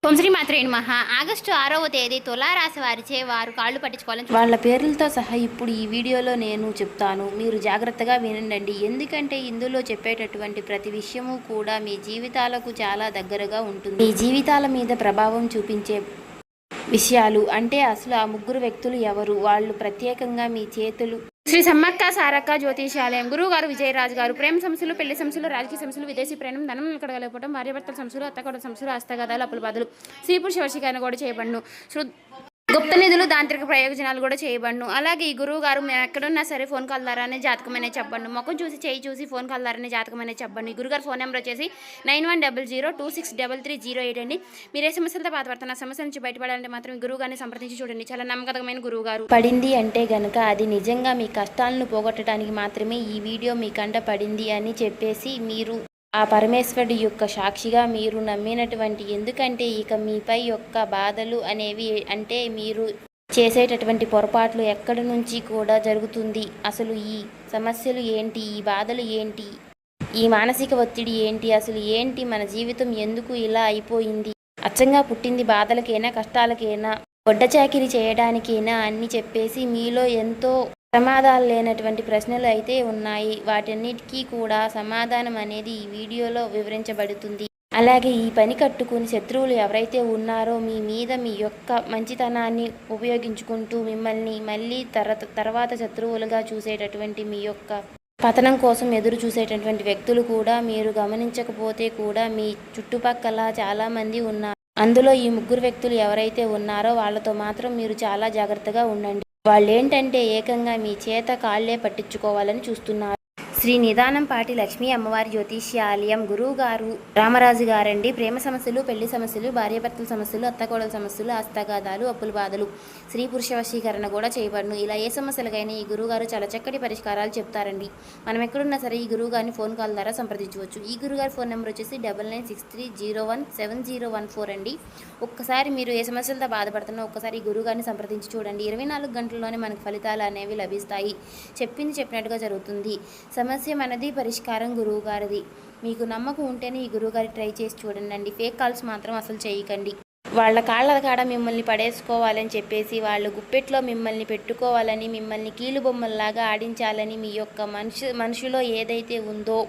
ఓం శ్రీ మాత్రే నమః. ఆగస్టు 6వ తేదీ తులారాశి వారిచే వారు కాళ్ళు పట్టించుకోవాలని వాళ్ళ పేర్లతో సహా ఇప్పుడు ఈ వీడియోలో నేను చెప్తాను. మీరు జాగ్రత్తగా వినండి. ఎందుకంటే ఇందులో చెప్పేటటువంటి ప్రతి విషయము కూడా మీ జీవితాలకు చాలా దగ్గరగా ఉంటుంది. మీ జీవితాల మీద ప్రభావం చూపించే విషయాలు అంటే అసలు ఆ ముగ్గురు వ్యక్తులు ఎవరు, వాళ్ళు ప్రత్యేకంగా మీ చేతులు. శ్రీ సమ్మక్క సారక్క జ్యోతిషాలయం గురువు గారు విజయరాజు గారు. ప్రేమ సమస్యలు, పెళ్లి సమస్యలు, రాజకీయ సమస్యలు, విదేశీ ప్రయాణం, ధనం కడగలేకపోవడం, భార్యాభర్తల సమస్యలు, అత్తకొడ సమస్యలు, హస్తగదాలు, అప్పుల బాధలు, స్త్రీ పురుష వశీకరణ కూడా చేయబడును. గుప్త నిధులు, తాంత్రిక ప్రయోజనాలు కూడా చేయబడును. అలాగే ఈ గురువు గారు మేము ఎక్కడున్నా సరే ఫోన్ కాల్ ద్వారానే జాతకమనే చెప్పండి. ముఖం చూసి చేయి చూసి ఫోన్ కాల్ ద్వారానే జాతకమనే చెప్పండి. ఈ గురుగారు ఫోన్ నెంబర్ వచ్చేసి 9100263308 అండి. మీరే సమస్యలతో బాధపడుతున్న సమస్య నుంచి బయటపడాలంటే మాత్రం ఈ గురువు గారిని సంప్రదించి చూడండి. చాలా నమ్మకమైన గురువు గారు. పడింది అంటే గనక అది నిజంగా మీ కష్టాలను పోగొట్టడానికి మాత్రమే ఈ వీడియో మీ కంట పడింది అని చెప్పేసి మీరు ఆ పరమేశ్వరుడి యొక్క సాక్షిగా మీరు నమ్మినటువంటి, ఎందుకంటే ఇక మీపై యొక్క బాధలు అనేవి అంటే మీరు చేసేటటువంటి పొరపాట్లు ఎక్కడి నుంచి కూడా జరుగుతుంది, అసలు ఈ సమస్యలు ఏంటి, ఈ బాధలు ఏంటి, ఈ మానసిక ఒత్తిడి ఏంటి, అసలు ఏంటి, మన జీవితం ఎందుకు ఇలా అయిపోయింది, అచ్చంగా పుట్టింది బాధలకైనా కష్టాలకైనా గొడ్డ చాకిరీ చేయడానికైనా అన్ని చెప్పేసి మీలో ఎంతో సమాధానం లేనటువంటి ప్రశ్నలు అయితే ఉన్నాయి. వాటన్నిటికీ కూడా సమాధానం అనేది ఈ వీడియోలో వివరించబడుతుంది. అలాగే ఈ పని కట్టుకుని శత్రువులు ఎవరైతే ఉన్నారో మీ మీద మీ యొక్క మంచితనాన్ని ఉపయోగించుకుంటూ మిమ్మల్ని మళ్ళీ తర్వాత శత్రువులుగా చూసేటటువంటి మీ యొక్క పతనం కోసం ఎదురు చూసేటటువంటి వ్యక్తులు కూడా మీరు గమనించకపోతే కూడా మీ చుట్టుపక్కల చాలామంది ఉన్నారు. అందులో ఈ ముగ్గురు వ్యక్తులు ఎవరైతే ఉన్నారో వాళ్ళతో మాత్రం మీరు చాలా జాగ్రత్తగా ఉండండి. వాళ్ళేంటంటే ఏకంగా మీ చేత కాళ్లే పట్టించుకోవాలని చూస్తున్నారు. శ్రీ నిదానంపాటి లక్ష్మీ అమ్మవారి జ్యోతిష్యాలయం గురువు గారు రామరాజు గారండి. ప్రేమ సమస్యలు, పెళ్లి సమస్యలు, భార్యాభర్తల సమస్యలు, అత్తకోడల సమస్యలు, హస్తగాదాలు, అప్పుల బాధలు, స్త్రీ పురుష వశీకరణ కూడా చేయబడును. ఇలా ఏ సమస్యలకైనా ఈ గురువు గారు చాలా చక్కటి పరిష్కారాలు చెప్తారండి. మనం ఎక్కడున్నా సరే ఈ గురువు గారిని ఫోన్ కాల్ ద్వారా సంప్రదించవచ్చు. ఈ గురుగారి ఫోన్ నెంబర్ వచ్చేసి 9963017014 అండి. ఒక్కసారి మీరు ఏ సమస్యలతో బాధపడుతున్నా ఒక్కసారి ఈ గురువు గారిని సంప్రదించి చూడండి. 24 గంటల్లోనే మనకు ఫలితాలు అనేవి లభిస్తాయి. చెప్పింది చెప్పినట్టుగా జరుగుతుంది. సమస్య మనది, పరిష్కారం గురువు గారిది. మీకు నమ్మకం ఉంటేనే ఈ గురువుగారి ట్రై చేసి చూడండి. ఫేక్ కాల్స్ మాత్రం అసలు చేయకండి. వాళ్ళ కాళ్ళ కాడ మిమ్మల్ని పడేసుకోవాలని చెప్పేసి, వాళ్ళు గుప్పెట్లో మిమ్మల్ని పెట్టుకోవాలని, మిమ్మల్ని కీలుబొమ్మల్లాగా ఆడించాలని మీ యొక్క మనుషులో ఏదైతే ఉందో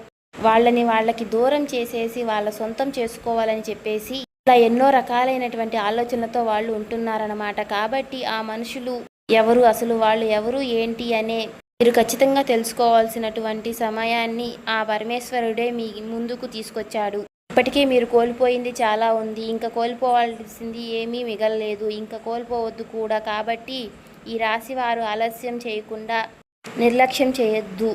వాళ్ళకి దూరం చేసేసి వాళ్ళ సొంతం చేసుకోవాలని చెప్పేసి ఇలా ఎన్నో రకాలైనటువంటి ఆలోచనలతో వాళ్ళు ఉంటున్నారన్నమాట. కాబట్టి ఆ మనుషులు ఎవరు, అసలు వాళ్ళు ఎవరు ఏంటి అనే మీరు ఖచ్చితంగా తెలుసుకోవాల్సినటువంటి సమయాన్ని ఆ పరమేశ్వరుడే మీ ముందుకు తీసుకొచ్చాడు. ఇప్పటికే మీరు కోల్పోయింది చాలా ఉంది, ఇంకా కోల్పోవాల్సింది ఏమీ మిగలలేదు, ఇంకా కోల్పోవద్దు కూడా. కాబట్టి ఈ రాశి వారు ఆలస్యం చేయకుండా నిర్లక్ష్యం చేయొద్దు.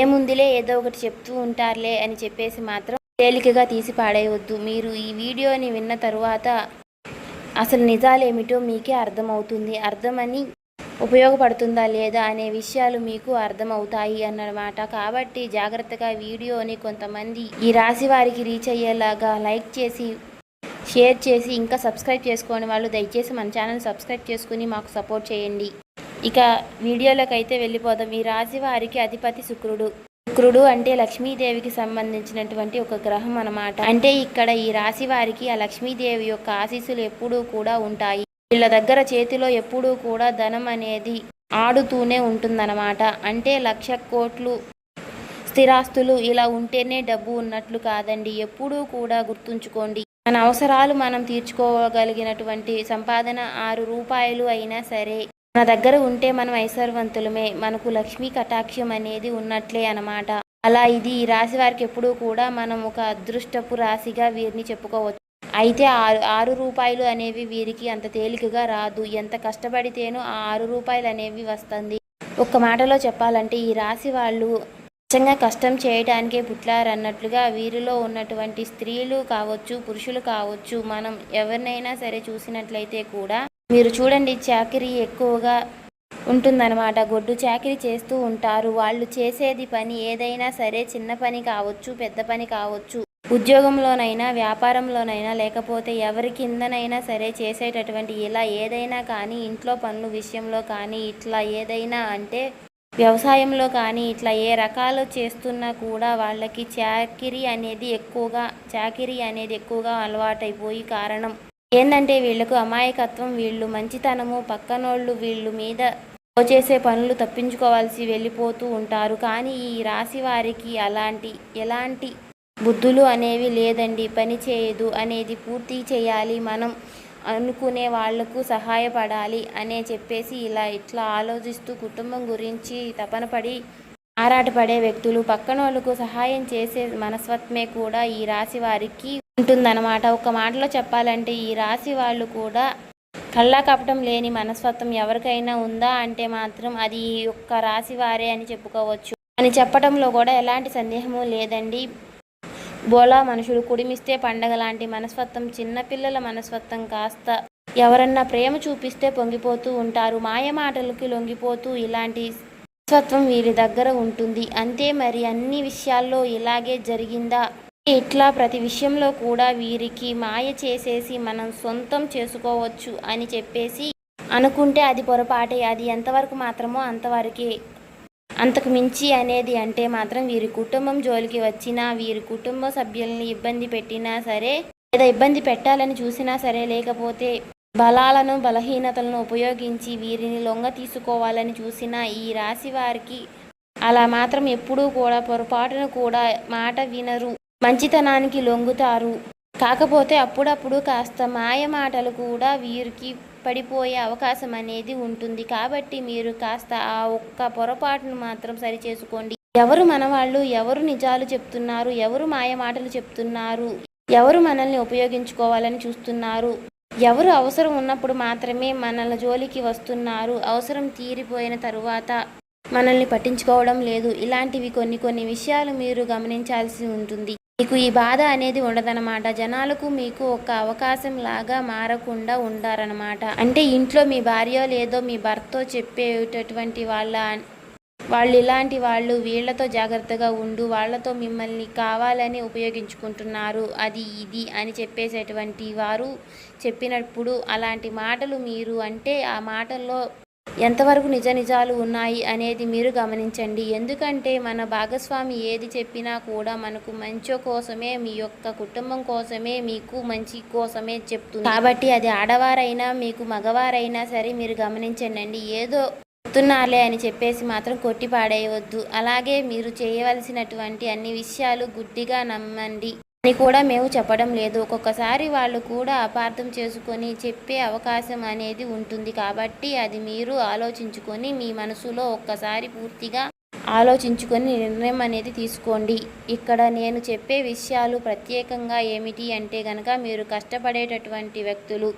ఏముందిలే ఏదో ఒకటి చెప్తూ ఉంటారులే అని చెప్పేసి మాత్రం తేలికగా తీసి పాడేయవద్దు. మీరు ఈ వీడియోని విన్న తరువాత అసలు నిజాలేమిటో మీకే అర్థమవుతుంది. అర్థమని ఉపయోగపడుతుందా లేదా అనే విషయాలు మీకు అర్థమవుతాయి అన్నమాట. కాబట్టి జాగ్రత్తగా వీడియోని కొంతమంది ఈ రాశి వారికి రీచ్ అయ్యేలాగా లైక్ చేసి, షేర్ చేసి, ఇంకా సబ్స్క్రైబ్ చేసుకోని వాళ్ళు దయచేసి మన ఛానల్ సబ్స్క్రైబ్ చేసుకుని మాకు సపోర్ట్ చేయండి. ఇక వీడియోలోకి అయితే వెళ్ళిపోదాం. ఈ రాశి వారికి అధిపతి శుక్రుడు. శుక్రుడు అంటే లక్ష్మీదేవికి సంబంధించినటువంటి ఒక గ్రహం అన్నమాట. అంటే ఇక్కడ ఈ రాశి వారికి ఆ లక్ష్మీదేవి యొక్క ఆశీస్సులు ఎప్పుడూ కూడా ఉంటాయి. వీళ్ళ దగ్గర చేతిలో ఎప్పుడూ కూడా ధనం అనేది ఆడుతూనే ఉంటుందన్నమాట. అంటే 1,00,000 కోట్లు స్థిరాస్తులు ఇలా ఉంటేనే డబ్బు ఉన్నట్లు కాదండి. ఎప్పుడూ కూడా గుర్తుంచుకోండి, మన అవసరాలు మనం తీర్చుకోగలిగినటువంటి సంపాదన 6 రూపాయలు అయినా సరే మన దగ్గర ఉంటే మనం ఐశ్వర్యవంతులమే, మనకు లక్ష్మీ కటాక్షం అనేది ఉన్నట్లే అన్నమాట. అలా ఇది ఈ రాశి వారికి ఎప్పుడూ కూడా మనం ఒక అదృష్టపు రాశిగా వీరిని చెప్పుకోవచ్చు. అయితే 6 రూపాయలు అనేవి వీరికి అంత తేలికగా రాదు. ఎంత కష్టపడితేనో ఆ 6 రూపాయలు అనేవి వస్తుంది. ఒక్క మాటలో చెప్పాలంటే ఈ రాశి వాళ్ళు నిజంగా కష్టం చేయడానికే పుట్టారన్నట్లుగా వీరిలో ఉన్నటువంటి స్త్రీలు కావచ్చు, పురుషులు కావచ్చు, మనం ఎవరినైనా సరే చూసినట్లయితే కూడా మీరు చూడండి, చాకిరీ ఎక్కువగా ఉంటుందన్నమాట. గొడ్డు చాకిరీ చేస్తూ ఉంటారు. వాళ్ళు చేసేది పని ఏదైనా సరే, చిన్న పని కావచ్చు, పెద్ద పని కావచ్చు, ఉద్యోగంలోనైనా, వ్యాపారంలోనైనా, లేకపోతే ఎవరి కిందనైనా సరే చేసేటటువంటి ఇలా ఏదైనా కానీ, ఇంట్లో పనుల విషయంలో కానీ, ఇట్లా ఏదైనా అంటే వ్యవసాయంలో కానీ ఇట్లా ఏ రకాలు చేస్తున్నా కూడా వాళ్ళకి చాకిరీ అనేది ఎక్కువగా అలవాటైపోయి కారణం ఏంటంటే వీళ్ళకు అమాయకత్వం, వీళ్ళు మంచితనము, పక్కనోళ్ళు వీళ్ళు మీద చేసే పనులు తప్పించుకోవాల్సి వెళ్ళిపోతూ ఉంటారు. కానీ ఈ రాశి వారికి ఎలాంటి బుద్ధులు అనేవి లేదండి. పని చేయదు అనేది పూర్తి చేయాలి, మనం అనుకునే వాళ్లకు సహాయపడాలి అనే చెప్పేసి ఇట్లా ఆలోచిస్తూ కుటుంబం గురించి తపనపడి ఆరాటపడే వ్యక్తులు, పక్కనోళ్ళకు సహాయం చేసే మనస్తత్వమే కూడా ఈ రాశి వారికి ఉంటుందన్నమాట. ఒక మాటలో చెప్పాలంటే ఈ రాశి వాళ్ళు కూడా కళ్ళా కపటం లేని మనస్తత్వం ఎవరికైనా ఉందా అంటే మాత్రం అది ఈ ఒక్క రాశి వారే అని చెప్పుకోవచ్చు అని చెప్పడంలో కూడా ఎలాంటి సందేహము లేదండి. బోలా మనుషులు, కుడిమిస్తే పండగ లాంటి మనస్తత్వం, చిన్నపిల్లల మనస్తత్వం, కాస్త ఎవరన్నా ప్రేమ చూపిస్తే పొంగిపోతూ ఉంటారు, మాయ మాటలకి లొంగిపోతూ ఇలాంటి మనస్తత్వం వీరి దగ్గర ఉంటుంది. అంతే మరి అన్ని విషయాల్లో ఇలాగే జరిగిందా? ఇట్లా ప్రతి విషయంలో కూడా వీరికి మాయ చేసేసి మనం సొంతం చేసుకోవచ్చు అని చెప్పేసి అనుకుంటే అది పొరపాటే. అది ఎంతవరకు మాత్రమో అంతవరకే, అంతకు మించి అనేది అంటే మాత్రం వీరి కుటుంబం జోలికి వచ్చినా, వీరి కుటుంబ సభ్యుల్ని ఇబ్బంది పెట్టినా సరే, లేదా ఇబ్బంది పెట్టాలని చూసినా సరే, లేకపోతే బలాలను బలహీనతలను ఉపయోగించి వీరిని లొంగ తీసుకోవాలని చూసినా ఈ రాశి వారికి అలా మాత్రం ఎప్పుడూ కూడా పొరపాటును కూడా మాట వినరు, మంచితనానికి లొంగుతారు. కాకపోతే అప్పుడప్పుడు కాస్త మాయ మాటలు కూడా వీరికి పడిపోయే అవకాశం అనేది ఉంటుంది. కాబట్టి మీరు కాస్త ఆ ఒక్క పొరపాటును మాత్రం సరిచేసుకోండి. ఎవరు మనవాళ్ళు, ఎవరు నిజాలు చెప్తున్నారు, ఎవరు మాయ మాటలు చెప్తున్నారు, ఎవరు మనల్ని ఉపయోగించుకోవాలని చూస్తున్నారు, ఎవరు అవసరం ఉన్నప్పుడు మాత్రమే మనల జోలికి వస్తున్నారు, అవసరం తీరిపోయిన తరువాత మనల్ని పట్టించుకోవడం లేదు, ఇలాంటివి కొన్ని విషయాలు మీరు గమనించాల్సి ఉంటుంది. మీకు ఈ బాధ అనేది ఉండదన్నమాట. జనాలకు మీకు ఒక అవకాశం లాగా మారకుండా ఉండారనమాట. అంటే ఇంట్లో మీ భార్య లేదో మీ భర్తో చెప్పేటటువంటి వాళ్ళు ఇలాంటి వాళ్ళు, వీళ్లతో జాగ్రత్తగా ఉండు, వాళ్లతో మిమ్మల్ని కావాలని ఉపయోగించుకుంటున్నారు, అది ఇది అని చెప్పేసేటువంటి వారు చెప్పినప్పుడు అలాంటి మాటలు మీరు అంటే ఆ మాటల్లో ఎంతవరకు నిజాలు ఉన్నాయి అనేది మీరు గమనించండి. ఎందుకంటే మన భాగస్వామి ఏది చెప్పినా కూడా మనకు మంచి కోసమే, మీ యొక్క కుటుంబం కోసమే, మీకు మంచి కోసమే చెప్తుంది. కాబట్టి అది ఆడవారైనా మీకు మగవారైనా సరే మీరు గమనించండి. ఏదో చెప్తున్నారులే అని చెప్పేసి మాత్రం కొట్టి పాడేయవద్దు. అలాగే మీరు చేయవలసినటువంటి అన్ని విషయాలు గుడ్డిగా నమ్మండి అని కూడా మేము చెప్పడం లేదు. ఒక్కొక్కసారి వాళ్ళు కూడా అపార్థం చేసుకొని చెప్పే అవకాశం అనేది ఉంటుంది. కాబట్టి అది మీరు ఆలోచించుకొని మీ మనసులో ఒక్కసారి పూర్తిగా ఆలోచించుకొని నిర్ణయం అనేది తీసుకోండి. ఇక్కడ నేను చెప్పే విషయాలు ప్రత్యేకంగా ఏమిటి అంటే గనక మీరు కష్టపడేటటువంటి వ్యక్తులు,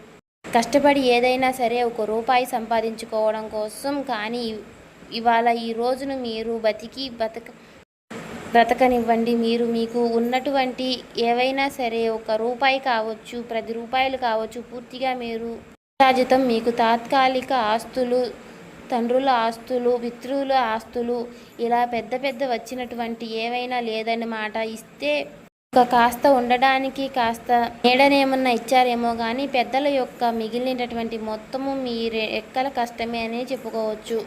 కష్టపడి ఏదైనా సరే ఒక రూపాయి సంపాదించుకోవడం కోసం, కానీ ఇవాళ ఈ రోజును మీరు బ్రతకనివ్వండి. మీకు ఉన్నటువంటి ఏవైనా సరే, ఒక రూపాయి కావచ్చు, 10 రూపాయలు కావచ్చు, పూర్తిగా మీరు రాజితం, మీకు తాత్కాలిక ఆస్తులు, తండ్రుల ఆస్తులు, పితృల ఆస్తులు, ఇలా పెద్ద వచ్చినటువంటి ఏవైనా లేదన్నమాట. ఇస్తే కాస్త ఉండడానికి కాస్త నీడనేమన్నా ఇచ్చారేమో కానీ పెద్దల యొక్క మిగిలినటువంటి మొత్తము మీ రెక్కల కష్టమే అని చెప్పుకోవచ్చు.